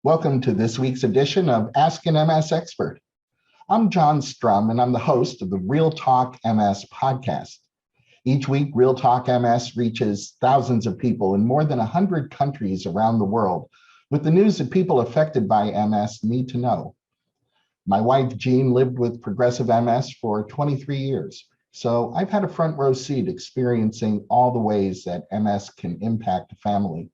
Welcome to this week's edition of Ask an MS Expert. I'm John Strum, and I'm the host of the Real Talk MS podcast. Each week, Real Talk MS reaches thousands of people in more than 100 countries around the world with the news that people affected by MS need to know. My wife, Jean, lived with progressive MS for 23 years, so I've had a front row seat experiencing all the ways that MS can impact a family.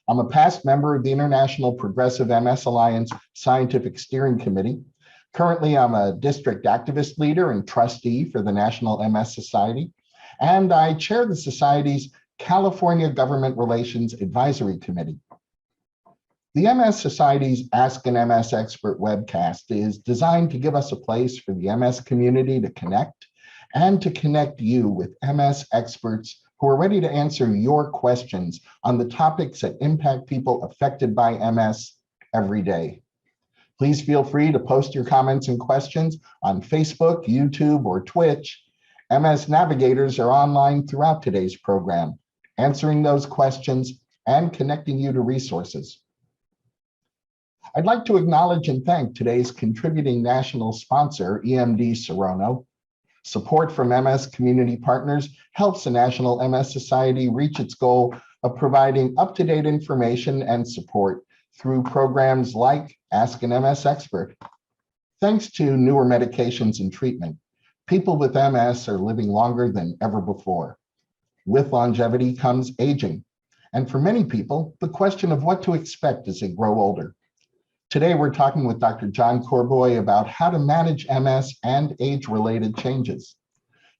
I'm a past member of the International Progressive MS Alliance Scientific Steering Committee. Currently, I'm a district activist leader and trustee for the National MS Society, and I chair the Society's California Government Relations Advisory Committee. The MS Society's Ask an MS Expert webcast is designed to give us a place for the MS community to connect and to connect you with MS experts who are ready to answer your questions on the topics that impact people affected by MS every day. Please feel free to post your comments and questions on Facebook, YouTube, or Twitch. MS navigators are online throughout today's program, answering those questions and connecting you to resources. I'd like to acknowledge and thank today's contributing national sponsor, EMD Serono. Support from MS community partners helps the National MS Society reach its goal of providing up-to-date information and support through programs like Ask an MS Expert. Thanks to newer medications and treatment, people with MS are living longer than ever before. With longevity comes aging, and for many people, the question of what to expect as they grow older. Today, we're talking with Dr. John Corboy about how to manage MS and age-related changes.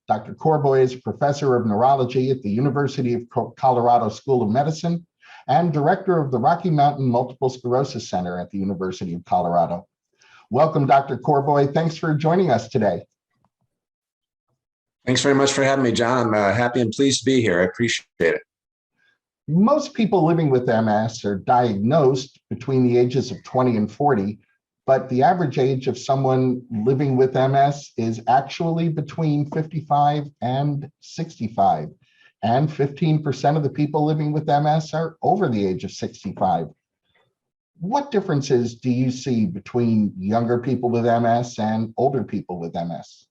Dr. Corboy is professor of neurology at the University of Colorado School of Medicine and director of the Rocky Mountain Multiple Sclerosis Center at the University of Colorado. Welcome, Dr. Corboy. Thanks for joining us today. Thanks very much for having me, John. I'm happy and pleased to be here. I appreciate it. Most people living with MS are diagnosed between the ages of 20 and 40, but the average age of someone living with MS is actually between 55 and 65. And 15% of the people living with MS are over the age of 65. What differences do you see between younger people with MS and older people with MS?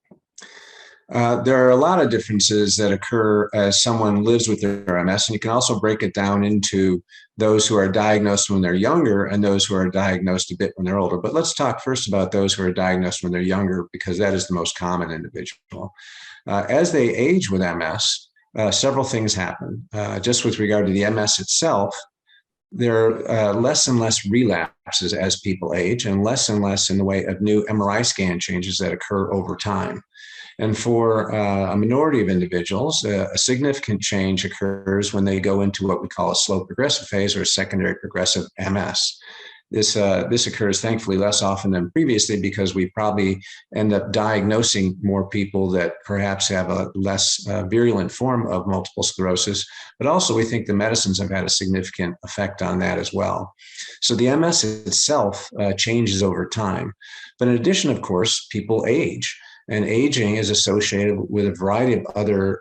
There are a lot of differences that occur as someone lives with their MS, and you can also break it down into those who are diagnosed when they're younger and those who are diagnosed a bit when they're older. But let's talk first about those who are diagnosed when they're younger, because that is the most common individual. As they age with MS, several things happen. Just with regard to the MS itself, there are less and less relapses as people age, and less in the way of new MRI scan changes that occur over time. And for a minority of individuals, a significant change occurs when they go into what we call a slow progressive phase or a secondary progressive MS. This occurs thankfully less often than previously because we probably end up diagnosing more people that perhaps have a less virulent form of multiple sclerosis, but also we think the medicines have had a significant effect on that as well. So the MS itself changes over time. But in addition, of course, people age. And aging is associated with a variety of other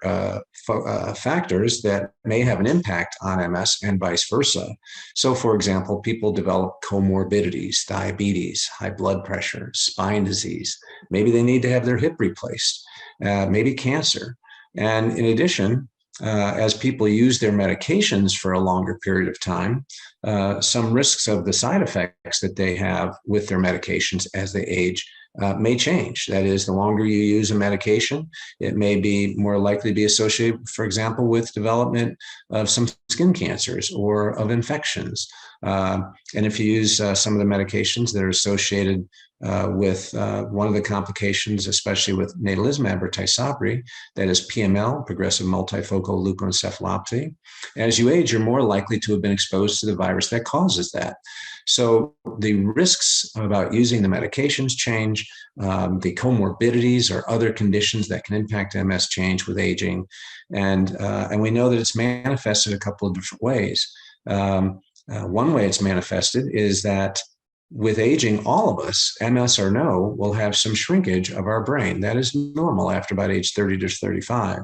factors that may have an impact on MS and vice versa. So, for example, people develop comorbidities, diabetes, high blood pressure, spine disease. Maybe they need to have their hip replaced, maybe cancer. And in addition, as people use their medications for a longer period of time, some risks of the side effects that they have with their medications as they age may change. That is, the longer you use a medication, it may be more likely to be associated, for example, with development of some skin cancers or of infections. And if you use some of the medications that are associated with one of the complications, especially with natalizumab or Tysabri, that is PML, progressive multifocal leukoencephalopathy. As you age, you're more likely to have been exposed to the virus that causes that. So the risks about using the medications change, the comorbidities or other conditions that can impact MS change with aging. And we know that it's manifested a couple of different ways. One way it's manifested is that with aging, all of us, MS or no, will have some shrinkage of our brain. That is normal after about age 30 to 35.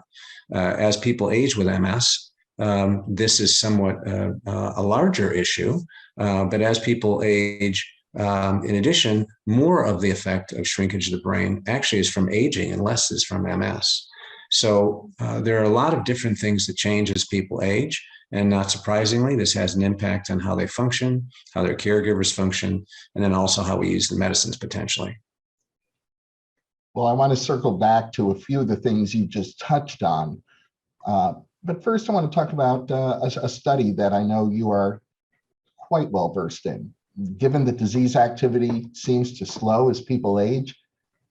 As people age with MS, this is somewhat a larger issue. But as people age, in addition, more of the effect of shrinkage of the brain actually is from aging and less is from MS. So there are a lot of different things that change as people age. And not surprisingly, this has an impact on how they function, how their caregivers function, and then also how we use the medicines potentially. Well, I want to circle back to a few of the things you just touched on. But first, I want to talk about a study that I know you are quite well versed in. Given that disease activity seems to slow as people age,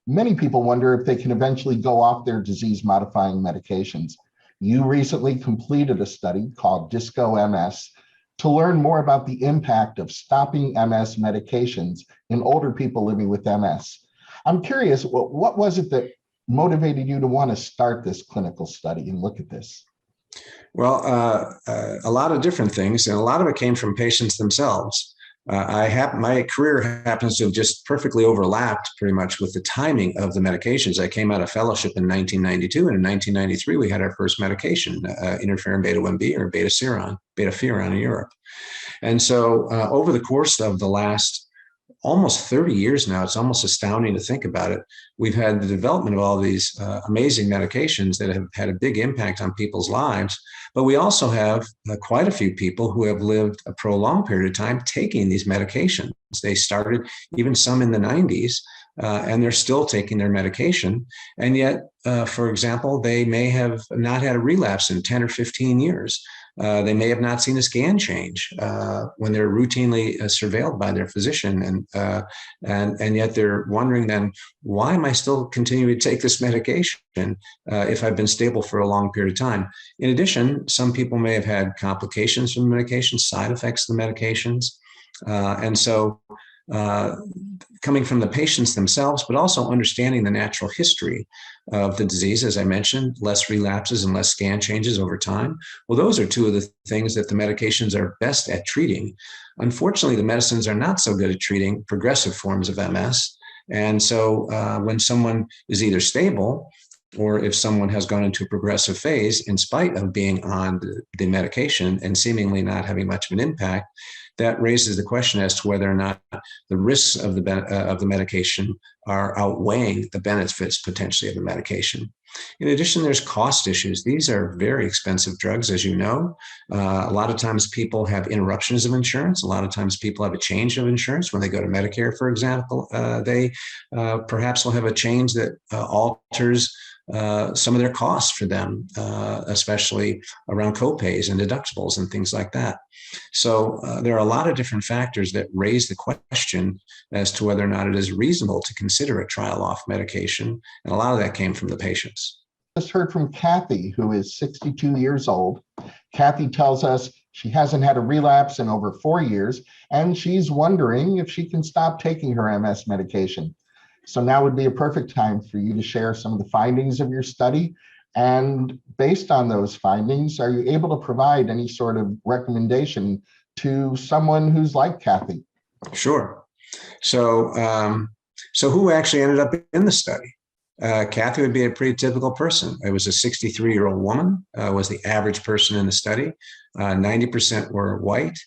many people wonder if they can eventually go off their disease-modifying medications. You recently completed a study called DISCO-MS to learn more about the impact of stopping MS medications in older people living with MS. I'm curious, what was it that motivated you to want to start this clinical study and look at this? Well, a lot of different things, and a lot of it came from patients themselves. My career happens to have just perfectly overlapped pretty much with the timing of the medications. I came out of fellowship in 1992, and in 1993, we had our first medication, interferon beta-1b or beta-furon in Europe. And so over the course of the last almost 30 years now, it's almost astounding to think about it. We've had the development of all these amazing medications that have had a big impact on people's lives. But we also have quite a few people who have lived a prolonged period of time taking these medications. They started, even some in the 90s, and they're still taking their medication. And yet, for example, they may have not had a relapse in 10 or 15 years. They may have not seen a scan change when they're routinely surveilled by their physician, and yet they're wondering then, why am I still continuing to take this medication if I've been stable for a long period of time? In addition, some people may have had complications from the medication, side effects of the medications, and so coming from the patients themselves, but also understanding the natural history of the disease, as I mentioned, less relapses and less scan changes over time. Well, those are two of the things that the medications are best at treating. Unfortunately, the medicines are not so good at treating progressive forms of MS. And so when someone is either stable or if someone has gone into a progressive phase, in spite of being on the medication and seemingly not having much of an impact, that raises the question as to whether or not the risks of the medication are outweighing the benefits potentially of the medication. In addition, there's cost issues. These are very expensive drugs, as you know. A lot of times people have interruptions of insurance. A lot of times people have a change of insurance. When they go to Medicare, for example, they perhaps will have a change that alters some of their costs for them, especially around copays and deductibles and things like that. So there are a lot of different factors that raise the question as to whether or not it is reasonable to consider a trial off medication. And a lot of that came from the patients. Just heard from Kathy, who is 62 years old. Kathy tells us she hasn't had a relapse in over 4 years, and she's wondering if she can stop taking her MS medication. So now would be a perfect time for you to share some of the findings of your study. And based on those findings, are you able to provide any sort of recommendation to someone who's like Kathy? Sure. So who actually ended up in the study? Kathy would be a pretty typical person. It was a 63-year-old woman, was the average person in the study. 90% were white.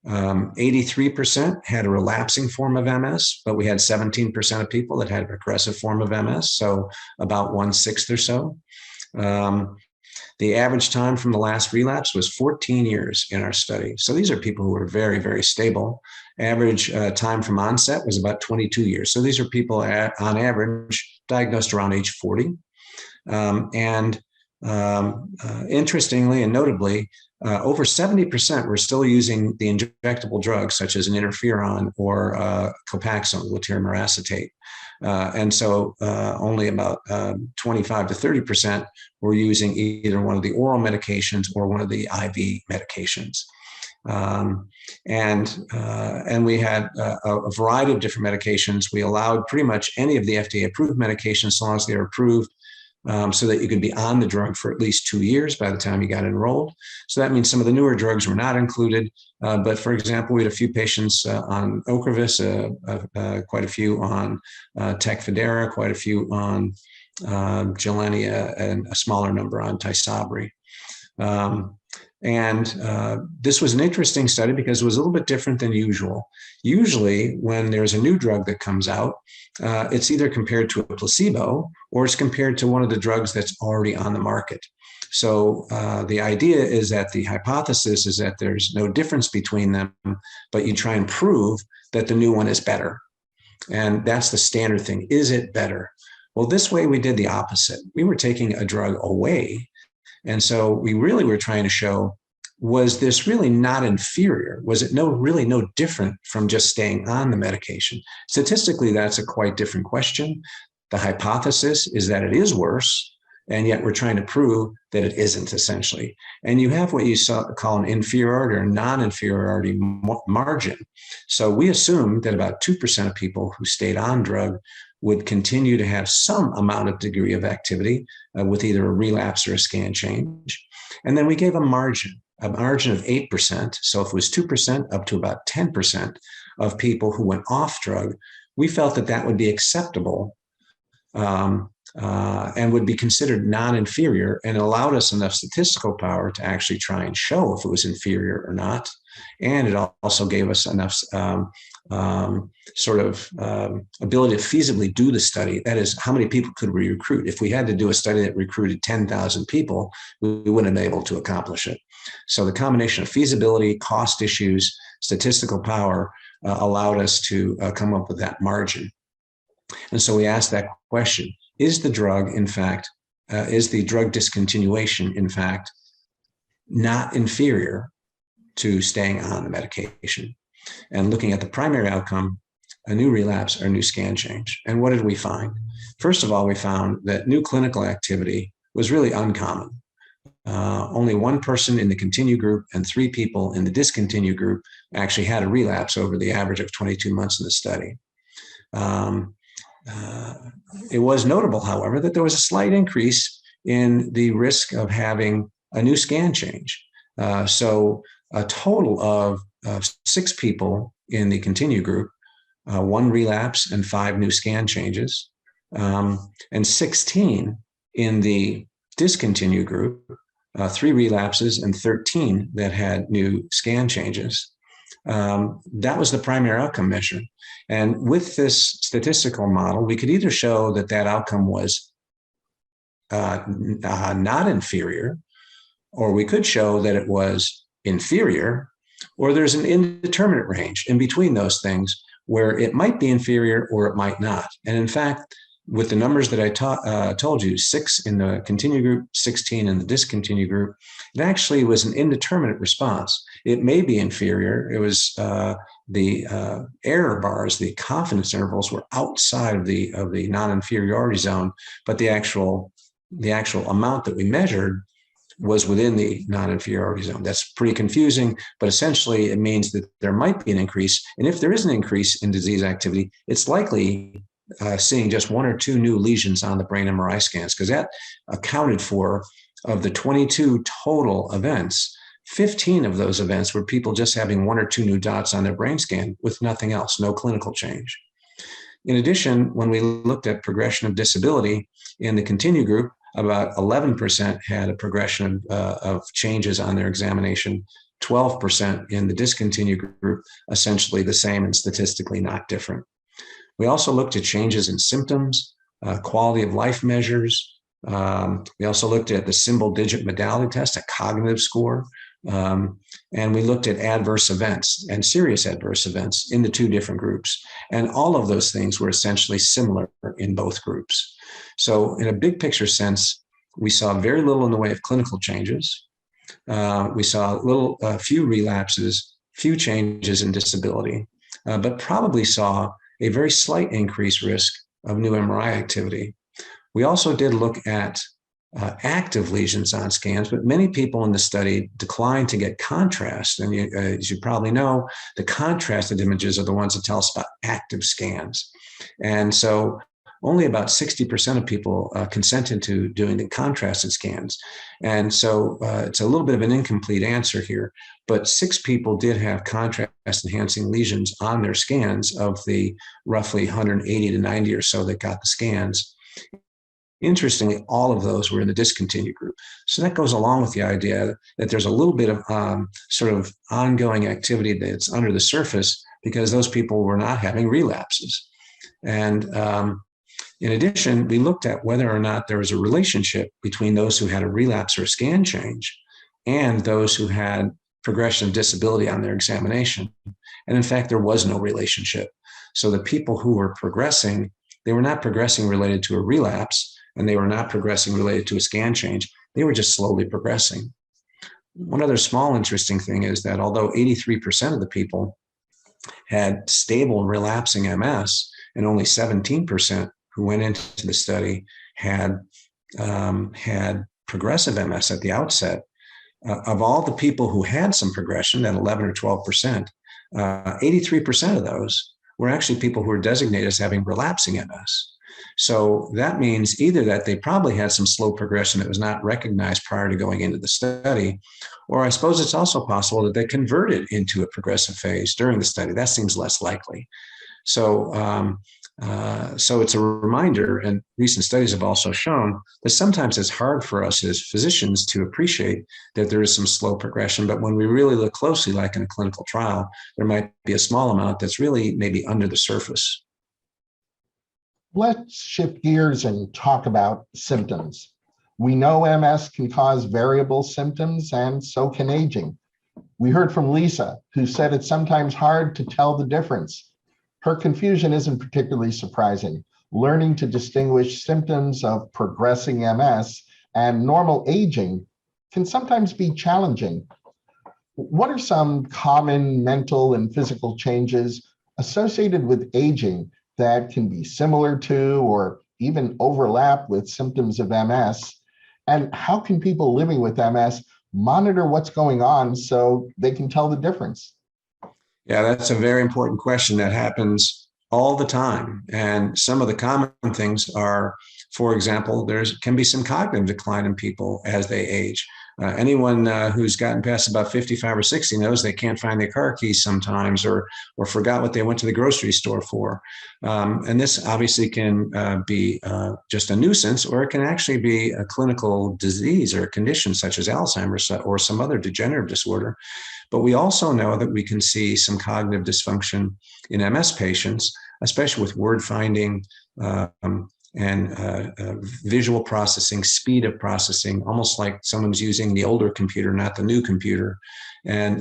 83% had a relapsing form of MS, but we had 17% of people that had a progressive form of MS, so about 1/6 or so. The average time from the last relapse was 14 years in our study. So these are people who are very, very stable. Average time from onset was about 22 years. So these are people on average diagnosed around age 40. Interestingly and notably, over 70% were still using the injectable drugs such as an interferon or Copaxone, glutarin acetate. And so only about 25 to 30% were using either one of the oral medications or one of the IV medications. And we had a variety of different medications. We allowed pretty much any of the FDA approved medications, so long as they are approved, so that you could be on the drug for at least 2 years by the time you got enrolled. So that means some of the newer drugs were not included. But for example, we had a few patients on Ocrevus, quite a few on Tecfidera, quite a few on Gilenya, and a smaller number on Tysabri. And this was an interesting study because it was a little bit different than usual. Usually, when there's a new drug that comes out, it's either compared to a placebo or it's compared to one of the drugs that's already on the market. So the idea is that the hypothesis is that there's no difference between them, but you try and prove that the new one is better. And that's the standard thing. Is it better? Well, this way we did the opposite. We were taking a drug away. And so we really were trying to show, was this really not inferior? Was it really no different from just staying on the medication? Statistically, that's a quite different question. The hypothesis is that it is worse, and yet we're trying to prove that it isn't, essentially. And you have what you call an inferiority or non-inferiority margin. So we assumed that about 2% of people who stayed on drug would continue to have some amount of degree of activity with either a relapse or a scan change. And then we gave a margin of 8%. So if it was 2% up to about 10% of people who went off drug, we felt that that would be acceptable and would be considered non-inferior, and allowed us enough statistical power to actually try and show if it was inferior or not. And it also gave us enough ability to feasibly do the study. That is, how many people could we recruit? If we had to do a study that recruited 10,000 people, we wouldn't have been able to accomplish it. So the combination of feasibility, cost issues, statistical power allowed us to come up with that margin. And so we asked that question: is the drug, in fact, is the drug discontinuation, in fact, not inferior to staying on the medication? And looking at the primary outcome, a new relapse or new scan change. And what did we find? First of all, we found that new clinical activity was really uncommon. Only one person in the continue group and 3 people in the discontinue group actually had a relapse over the average of 22 months in the study. It was notable, however, that there was a slight increase in the risk of having a new scan change. So a total of 6 people in the continue group, 1 relapse and 5 new scan changes, and 16 in the discontinue group, 3 relapses and 13 that had new scan changes. That was the primary outcome measure. And with this statistical model, we could either show that that outcome was not inferior, or we could show that it was inferior, or there's an indeterminate range in between those things where it might be inferior or it might not. And in fact, with the numbers that I told you, 6 in the continue group, 16 in the discontinue group, it actually was an indeterminate response. It may be inferior. It was the error bars, the confidence intervals were outside of the non-inferiority zone, but the actual amount that we measured was within the non-inferiority zone. That's pretty confusing, but essentially it means that there might be an increase. And if there is an increase in disease activity, it's likely seeing just 1 or 2 new lesions on the brain MRI scans, because that accounted for, of the 22 total events, 15 of those events were people just having 1 or 2 new dots on their brain scan with nothing else, no clinical change. In addition, when we looked at progression of disability in the continue group, about 11% had a progression of changes on their examination, 12% in the discontinue group, essentially the same and statistically not different. We also looked at changes in symptoms, quality of life measures. We also looked at the symbol digit modality test, a cognitive score. And we looked at adverse events and serious adverse events in the 2 different groups. And all of those things were essentially similar in both groups. So in a big picture sense, we saw very little in the way of clinical changes. We saw few relapses, few changes in disability, but probably saw a very slight increased risk of new MRI activity. We also did look at active lesions on scans, but many people in the study declined to get contrast. And as you probably know, the contrasted images are the ones that tell us about active scans. And so only about 60% of people consented to doing the contrasted scans. And so it's a little bit of an incomplete answer here, but 6 people did have contrast-enhancing lesions on their scans of the roughly 180 to 90 or so that got the scans. Interestingly, all of those were in the discontinued group. So that goes along with the idea that there's a little bit of sort of ongoing activity that's under the surface because those people were not having relapses. And in addition, we looked at whether or not there was a relationship between those who had a relapse or a scan change and those who had progression of disability on their examination. And in fact, there was no relationship. So the people who were progressing, they were not progressing related to a relapse, and they were not progressing related to a scan change. They were just slowly progressing. One other small interesting thing is that although 83% of the people had stable relapsing MS, and only 17% who went into the study had progressive MS at the outset, of all the people who had some progression, that 11 or 12%, 83% of those were actually people who were designated as having relapsing MS. So that means either that they probably had some slow progression that was not recognized prior to going into the study, or I suppose it's also possible that they converted into a progressive phase during the study. That seems less likely. So it's a reminder, and recent studies have also shown that sometimes it's hard for us as physicians to appreciate that there is some slow progression, but when we really look closely, like in a clinical trial, there might be a small amount that's really maybe under the surface. Let's shift gears and talk about symptoms. We know MS can cause variable symptoms, and so can aging. We heard from Lisa, who said it's sometimes hard to tell the difference. Her confusion isn't particularly surprising. Learning to distinguish symptoms of progressing MS and normal aging can sometimes be challenging. What are some common mental and physical changes associated with aging that can be similar to or even overlap with symptoms of MS? And how can people living with MS monitor what's going on so they can tell the difference? Yeah, that's a very important question that happens all the time. And some of the common things are, for example, there can be some cognitive decline in people as they age. Anyone who's gotten past about 55 or 60 knows they can't find their car keys sometimes, or forgot what they went to the grocery store for. And this obviously can be just a nuisance, or it can actually be a clinical disease or a condition such as Alzheimer's or some other degenerative disorder. But we also know that we can see some cognitive dysfunction in MS patients, especially with word finding and visual processing, speed of processing, almost like someone's using the older computer, not the new computer. And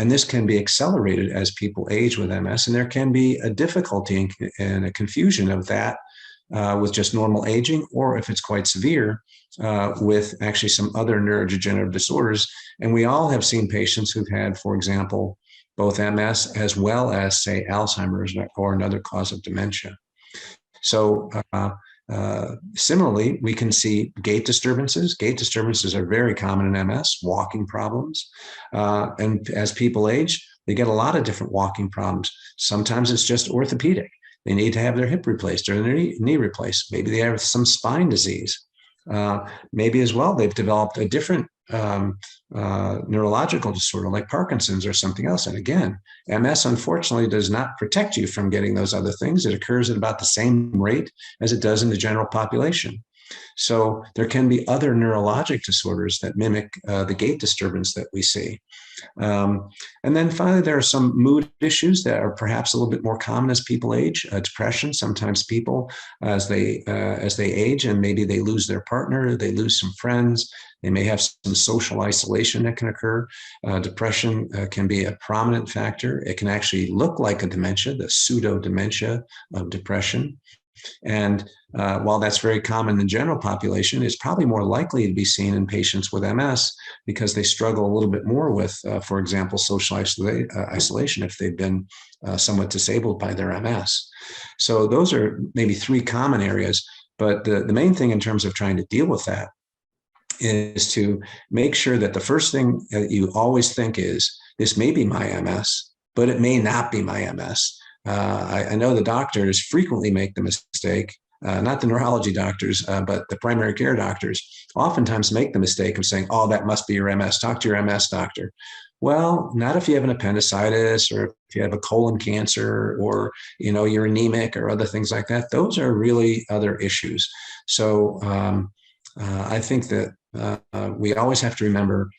this can be accelerated as people age with MS. And there can be a difficulty and a confusion of that with just normal aging, or if it's quite severe, with actually some other neurodegenerative disorders. And we all have seen patients who've had, for example, both MS as well as, say, Alzheimer's or another cause of dementia. So similarly, we can see gait disturbances. Gait disturbances are very common in MS, walking problems. And as people age, they get a lot of different walking problems. Sometimes it's just orthopedic. They need to have their hip replaced or their knee replaced. Maybe they have some spine disease. Maybe as well, they've developed a different neurological disorder like Parkinson's or something else. And again, MS unfortunately does not protect you from getting those other things. It occurs at about the same rate as it does in the general population. So there can be other neurologic disorders that mimic the gait disturbance that we see. And then finally, there are some mood issues that are perhaps a little bit more common as people age. Depression, sometimes people, as they age and maybe they lose their partner, they lose some friends, they may have some social isolation that can occur. Depression can be a prominent factor. It can actually look like a dementia, the pseudo dementia of depression. And while that's very common in the general population, it's probably more likely to be seen in patients with MS because they struggle a little bit more with, for example, social isolation if they've been somewhat disabled by their MS. So those are maybe three common areas. But the main thing in terms of trying to deal with that is to make sure that the first thing that you always think is, this may be my MS, but it may not be my MS. I know the doctors frequently make the mistake, not the neurology doctors, but the primary care doctors oftentimes make the mistake of saying, oh, that must be your MS. Talk to your MS doctor. Well, not if you have an appendicitis or if you have a colon cancer or you're anemic or other things like that. Those are really other issues. So I think that we always have to remember,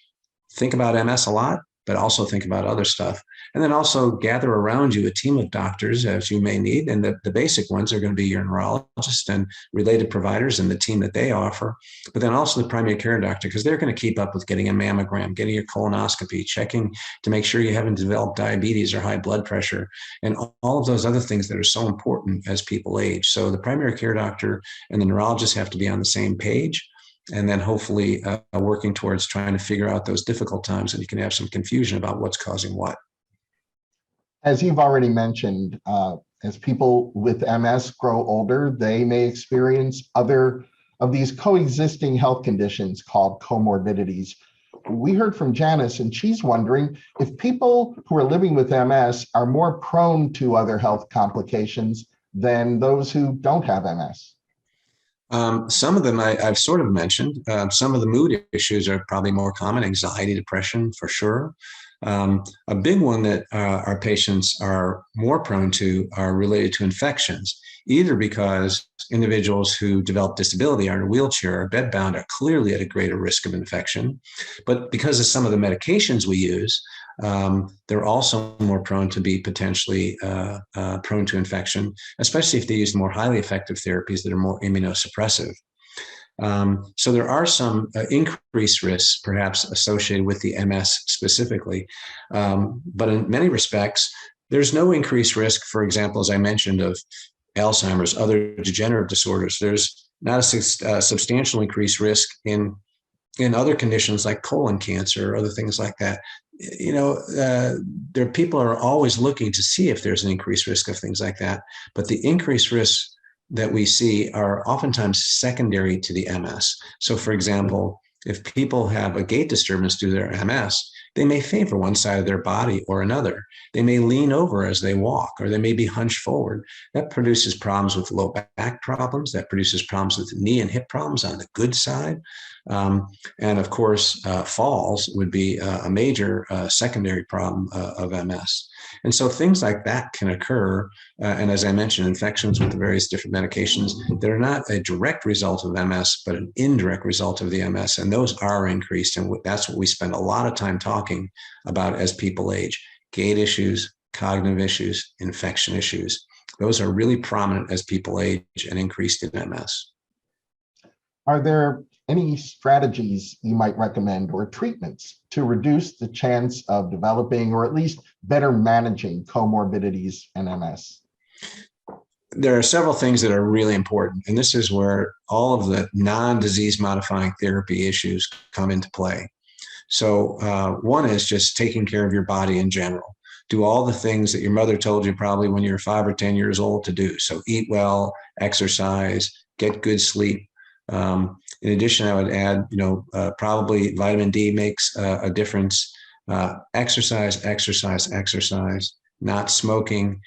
think about MS a lot, but also think about other stuff. And then also gather around you a team of doctors as you may need. And the basic ones are going to be your neurologist and related providers and the team that they offer. But then also the primary care doctor, because they're going to keep up with getting a mammogram, getting your colonoscopy, checking to make sure you haven't developed diabetes or high blood pressure, and all of those other things that are so important as people age. So the primary care doctor and the neurologist have to be on the same page, and then hopefully working towards trying to figure out those difficult times, and you can have some confusion about what's causing what. As you've already mentioned, as people with MS grow older, they may experience other of these coexisting health conditions called comorbidities. We heard from Janice, and she's wondering if people who are living with MS are more prone to other health complications than those who don't have MS. Some of them I've sort of mentioned. Some of the mood issues are probably more common, anxiety, depression, for sure. A big one that our patients are more prone to are related to infections, either because individuals who develop disability are in a wheelchair or bedbound are clearly at a greater risk of infection, but because of some of the medications we use, they're also more prone to be potentially prone to infection, especially if they use more highly effective therapies that are more immunosuppressive. So there are some increased risks perhaps associated with the MS specifically, but in many respects, there's no increased risk, for example, as I mentioned, of Alzheimer's, other degenerative disorders. There's not a substantial increased risk in other conditions like colon cancer or other things like that. There people are always looking to see if there's an increased risk of things like that, but the increased risks that we see are oftentimes secondary to the MS. So, for example, if people have a gait disturbance due to their MS, they may favor one side of their body or another. They may lean over as they walk, or they may be hunched forward. That produces problems with low back problems. That produces problems with knee and hip problems on the good side. And of course, falls would be a major secondary problem of MS. And so things like that can occur. And as I mentioned, infections with the various different medications that are not a direct result of MS, but an indirect result of the MS. And those are increased. And that's what we spend a lot of time talking about as people age: gait issues, cognitive issues, infection issues. Those are really prominent as people age and increased in MS. Are there any strategies you might recommend or treatments to reduce the chance of developing or at least better managing comorbidities and MS? There are several things that are really important, and this is where all of the non-disease modifying therapy issues come into play. So one is just taking care of your body in general. Do all the things that your mother told you probably when you were 5 or 10 years old to do. So eat well, exercise, get good sleep. In addition, I would add, probably vitamin D makes a difference. Exercise, exercise, exercise, not smoking,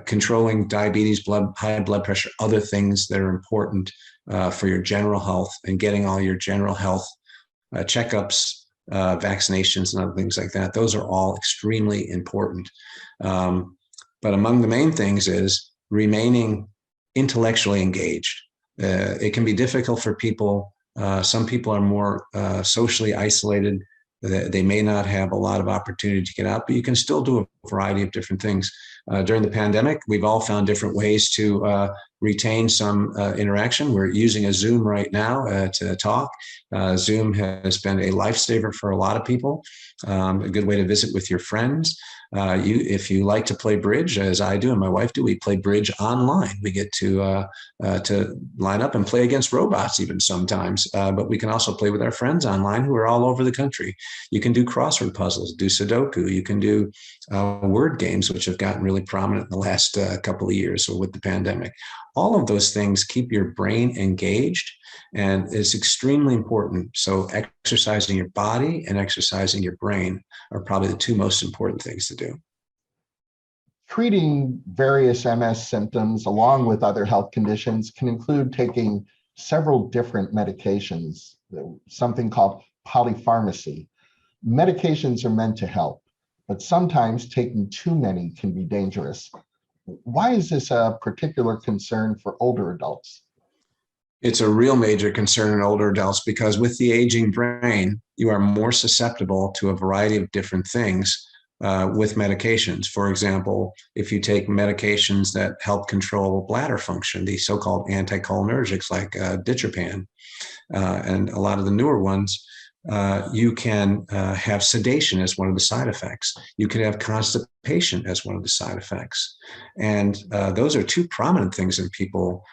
controlling diabetes, high blood pressure, other things that are important for your general health, and getting all your general health checkups, vaccinations, and other things like that. Those are all extremely important. But among the main things is remaining intellectually engaged. It can be difficult for people. Some people are more socially isolated. They may not have a lot of opportunity to get out, but you can still do a variety of different things. During the pandemic, we've all found different ways to retain some interaction. We're using a Zoom right now to talk. Zoom has been a lifesaver for a lot of people, a good way to visit with your friends. If you like to play bridge, as I do and my wife do, we play bridge online. We get to line up and play against robots even sometimes, but we can also play with our friends online who are all over the country. You can do crossword puzzles, do Sudoku. You can do word games, which have gotten really prominent in the last couple of years with the pandemic. All of those things keep your brain engaged, and it's extremely important. So exercising your body and exercising your brain are probably the two most important things to do. Treating various MS symptoms along with other health conditions can include taking several different medications, something called polypharmacy. Medications are meant to help, but sometimes taking too many can be dangerous. Why is this a particular concern for older adults? It's a real major concern in older adults because with the aging brain, you are more susceptible to a variety of different things with medications. For example, if you take medications that help control bladder function, the so-called anticholinergics like diazepam, and a lot of the newer ones, you can have sedation as one of the side effects. You could have constipation as one of the side effects. And those are two prominent things in people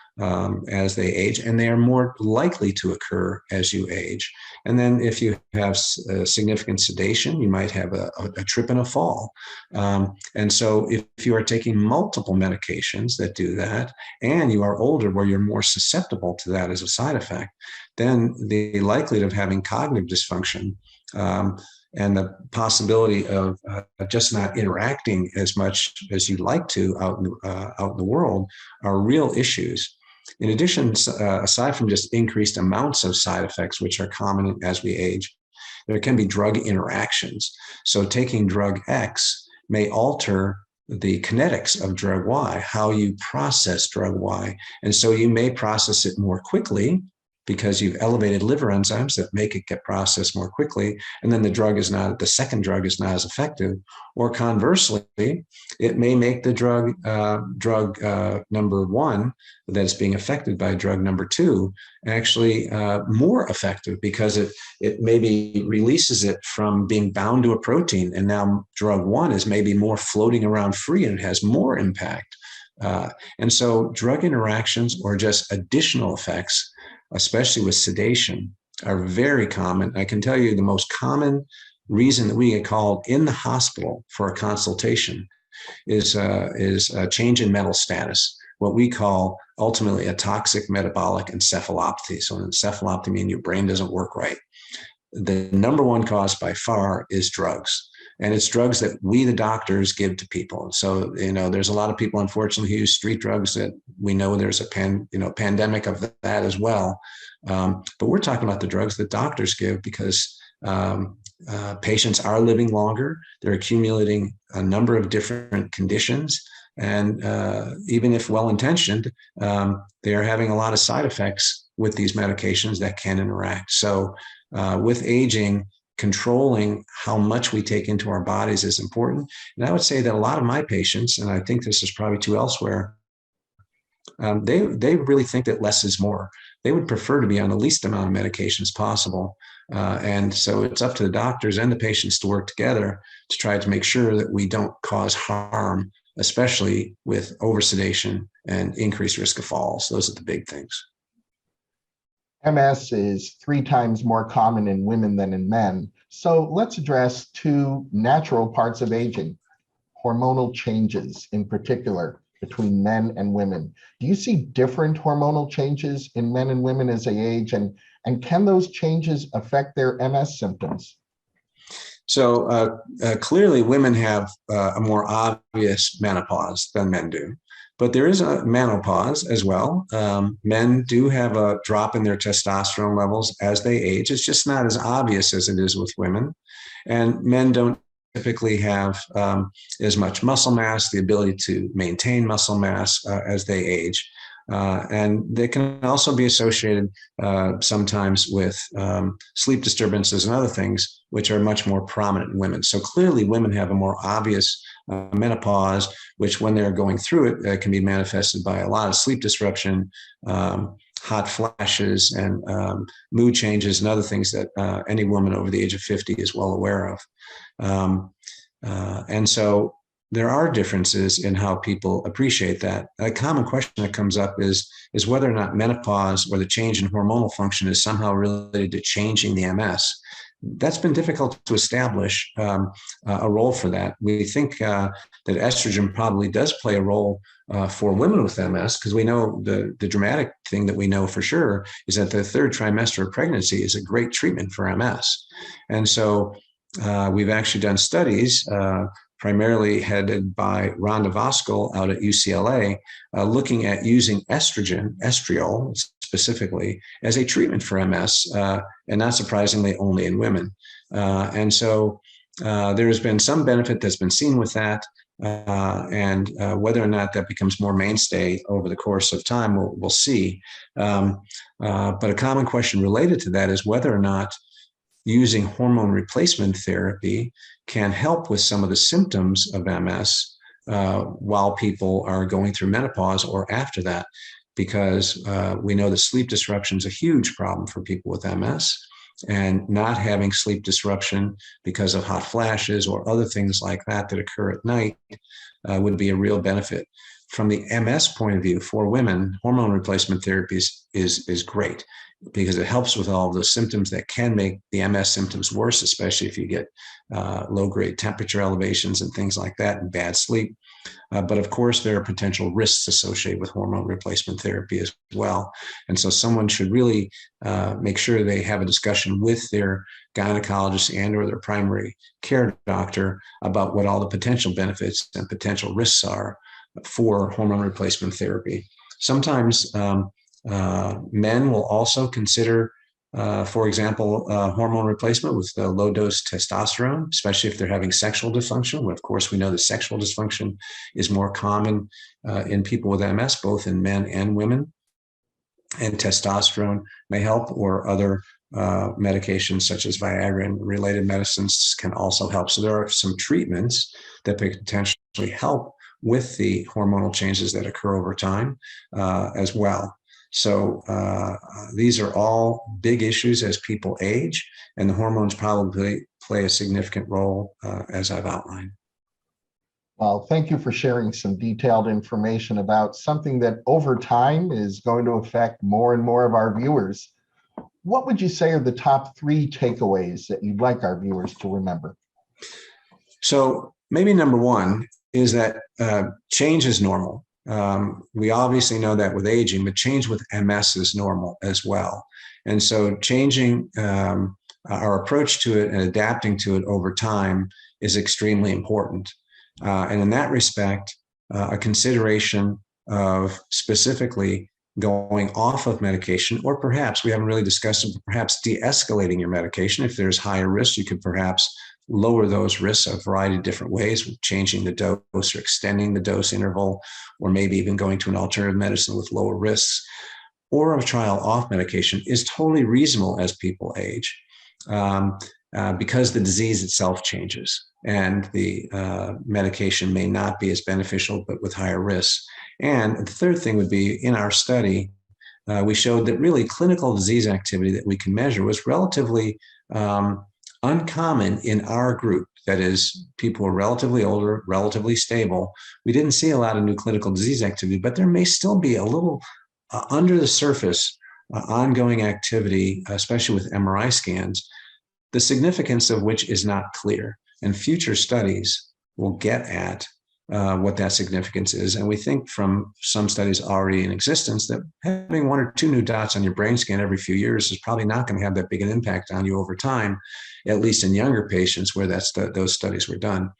as they age, and they are more likely to occur as you age. And then if you have significant sedation, you might have a trip and a fall. And so if you are taking multiple medications that do that, and you are older where you're more susceptible to that as a side effect, then the likelihood of having cognitive dysfunction and the possibility of just not interacting as much as you'd like to out in the world are real issues. In addition, aside from just increased amounts of side effects, which are common as we age, there can be drug interactions. So taking drug X may alter the kinetics of drug Y, how you process drug Y. And so you may process it more quickly because you've elevated liver enzymes that make it get processed more quickly, and then the second drug is not as effective. Or conversely, it may make the drug number one that's being affected by drug number two actually more effective because it maybe releases it from being bound to a protein, and now drug one is maybe more floating around free and it has more impact. And so drug interactions or just additional effects, especially with sedation, are very common. I can tell you the most common reason that we get called in the hospital for a consultation is a change in mental status, what we call ultimately a toxic metabolic encephalopathy. So an encephalopathy means your brain doesn't work right. The number one cause by far is drugs. And it's drugs that we, the doctors, give to people. So, there's a lot of people, unfortunately, who use street drugs that we know there's a pandemic of that as well. But we're talking about the drugs that doctors give because patients are living longer. They're accumulating a number of different conditions. And even if well-intentioned, they are having a lot of side effects with these medications that can interact. So with aging, controlling how much we take into our bodies is important. And I would say that a lot of my patients, and I think this is probably true elsewhere, they really think that less is more. They would prefer to be on the least amount of medications possible. And so it's up to the doctors and the patients to work together to try to make sure that we don't cause harm, especially with oversedation and increased risk of falls. Those are the big things. MS is 3 times more common in women than in men. So let's address 2 natural parts of aging, hormonal changes in particular between men and women. Do you see different hormonal changes in men and women as they age? And can those changes affect their MS symptoms? So clearly women have a more obvious menopause than men do. But there is a menopause as well. Men do have a drop in their testosterone levels as they age. It's just not as obvious as it is with women. And men don't typically have as much muscle mass, the ability to maintain muscle mass as they age. And they can also be associated sometimes with sleep disturbances and other things, which are much more prominent in women. So clearly women have a more obvious menopause, which when they're going through it, can be manifested by a lot of sleep disruption, hot flashes, and mood changes and other things that any woman over the age of 50 is well aware of. And so there are differences in how people appreciate that. A common question that comes up is whether or not menopause or the change in hormonal function is somehow related to changing the MS. That's been difficult to establish a role for that. We think that estrogen probably does play a role for women with MS, because we know the dramatic thing that we know for sure is that the 3rd trimester of pregnancy is a great treatment for MS. And so we've actually done studies primarily headed by Rhonda Voskuil out at UCLA, looking at using estriol specifically, as a treatment for MS, and not surprisingly, only in women. And so there has been some benefit that's been seen with that. And whether or not that becomes more mainstay over the course of time, we'll see. But a common question related to that is whether or not using hormone replacement therapy can help with some of the symptoms of MS while people are going through menopause or after that, because we know that sleep disruption is a huge problem for people with MS. And not having sleep disruption because of hot flashes or other things like that occur at night would be a real benefit. From the MS point of view, for women, hormone replacement therapy is great because it helps with all of those symptoms that can make the MS symptoms worse, especially if you get low-grade temperature elevations and things like that and bad sleep. But of course, there are potential risks associated with hormone replacement therapy as well. And so someone should really make sure they have a discussion with their gynecologist and or their primary care doctor about what all the potential benefits and potential risks are for hormone replacement therapy. Sometimes men will also consider for example, hormone replacement with low dose testosterone, especially if they're having sexual dysfunction. Well, of course, we know that sexual dysfunction is more common in people with MS, both in men and women. And testosterone may help, or other medications such as Viagra and related medicines can also help. So there are some treatments that potentially help with the hormonal changes that occur over time as well. So these are all big issues as people age, and the hormones probably play a significant role as I've outlined. Well, thank you for sharing some detailed information about something that over time is going to affect more and more of our viewers. What would you say are the top 3 takeaways that you'd like our viewers to remember? So maybe number 1 is that change is normal. We obviously know that with aging, but change with MS is normal as well. And so changing our approach to it and adapting to it over time is extremely important. And in that respect, a consideration of specifically going off of medication, or perhaps, we haven't really discussed it, but perhaps de-escalating your medication. If there's higher risk, you could perhaps lower those risks a variety of different ways, changing the dose or extending the dose interval, or maybe even going to an alternative medicine with lower risks, or a trial off medication is totally reasonable as people age because the disease itself changes and the medication may not be as beneficial, but with higher risks. And the third thing would be, in our study, we showed that really clinical disease activity that we can measure was relatively uncommon in our group. That is, people who are relatively older, relatively stable. We didn't see a lot of new clinical disease activity, but there may still be a little under the surface ongoing activity, especially with MRI scans, the significance of which is not clear. And future studies will get at what that significance is. And we think from some studies already in existence that having 1 or 2 new dots on your brain scan every few years is probably not going to have that big an impact on you over time, at least in younger patients where those studies were done.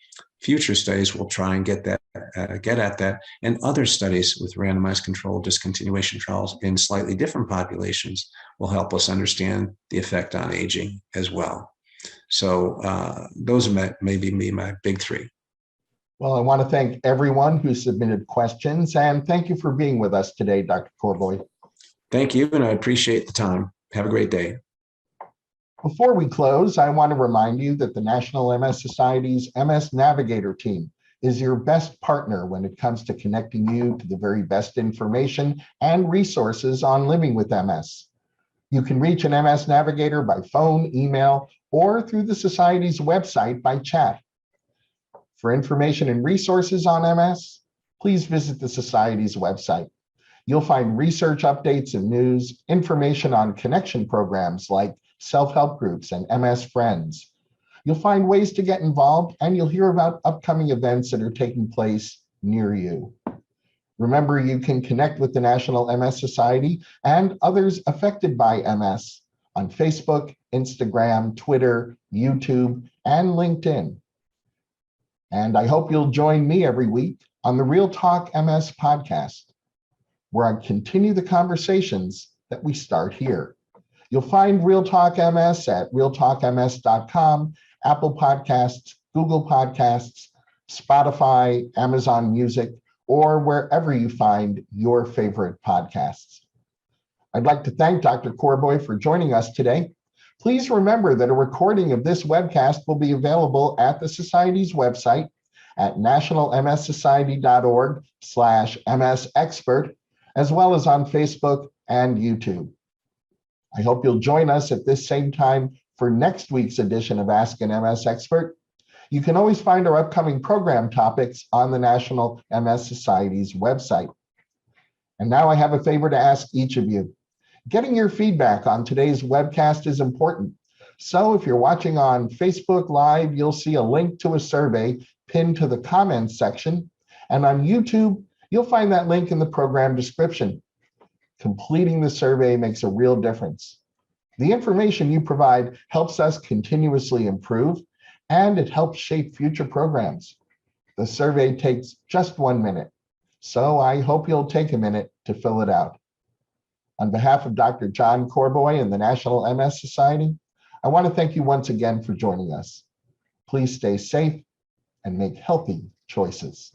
Future studies will try and get at that, and other studies with randomized controlled discontinuation trials in slightly different populations will help us understand the effect on aging as well. So those are maybe my big 3. Well, I want to thank everyone who submitted questions, and thank you for being with us today, Dr. Corboy. Thank you, and I appreciate the time. Have a great day. Before we close, I want to remind you that the National MS Society's MS Navigator team is your best partner when it comes to connecting you to the very best information and resources on living with MS. You can reach an MS Navigator by phone, email, or through the Society's website by chat. For information and resources on MS, please visit the Society's website. You'll find research updates and news, information on connection programs like self-help groups and MS Friends. You'll find ways to get involved, and you'll hear about upcoming events that are taking place near you. Remember, you can connect with the National MS Society and others affected by MS on Facebook, Instagram, Twitter, YouTube, and LinkedIn. And I hope you'll join me every week on the Real Talk MS podcast, where I continue the conversations that we start here. You'll find Real Talk MS at realtalkms.com, Apple Podcasts, Google Podcasts, Spotify, Amazon Music, or wherever you find your favorite podcasts. I'd like to thank Dr. Corboy for joining us today. Please remember that a recording of this webcast will be available at the Society's website at nationalmssociety.org/MSExpert, as well as on Facebook and YouTube. I hope you'll join us at this same time for next week's edition of Ask an MS Expert. You can always find our upcoming program topics on the National MS Society's website. And now I have a favor to ask each of you. Getting your feedback on today's webcast is important. So if you're watching on Facebook Live, you'll see a link to a survey pinned to the comments section. And on YouTube, you'll find that link in the program description. Completing the survey makes a real difference. The information you provide helps us continuously improve, and it helps shape future programs. The survey takes just 1 minute, so I hope you'll take a minute to fill it out. On behalf of Dr. John Corboy and the National MS Society, I want to thank you once again for joining us. Please stay safe and make healthy choices.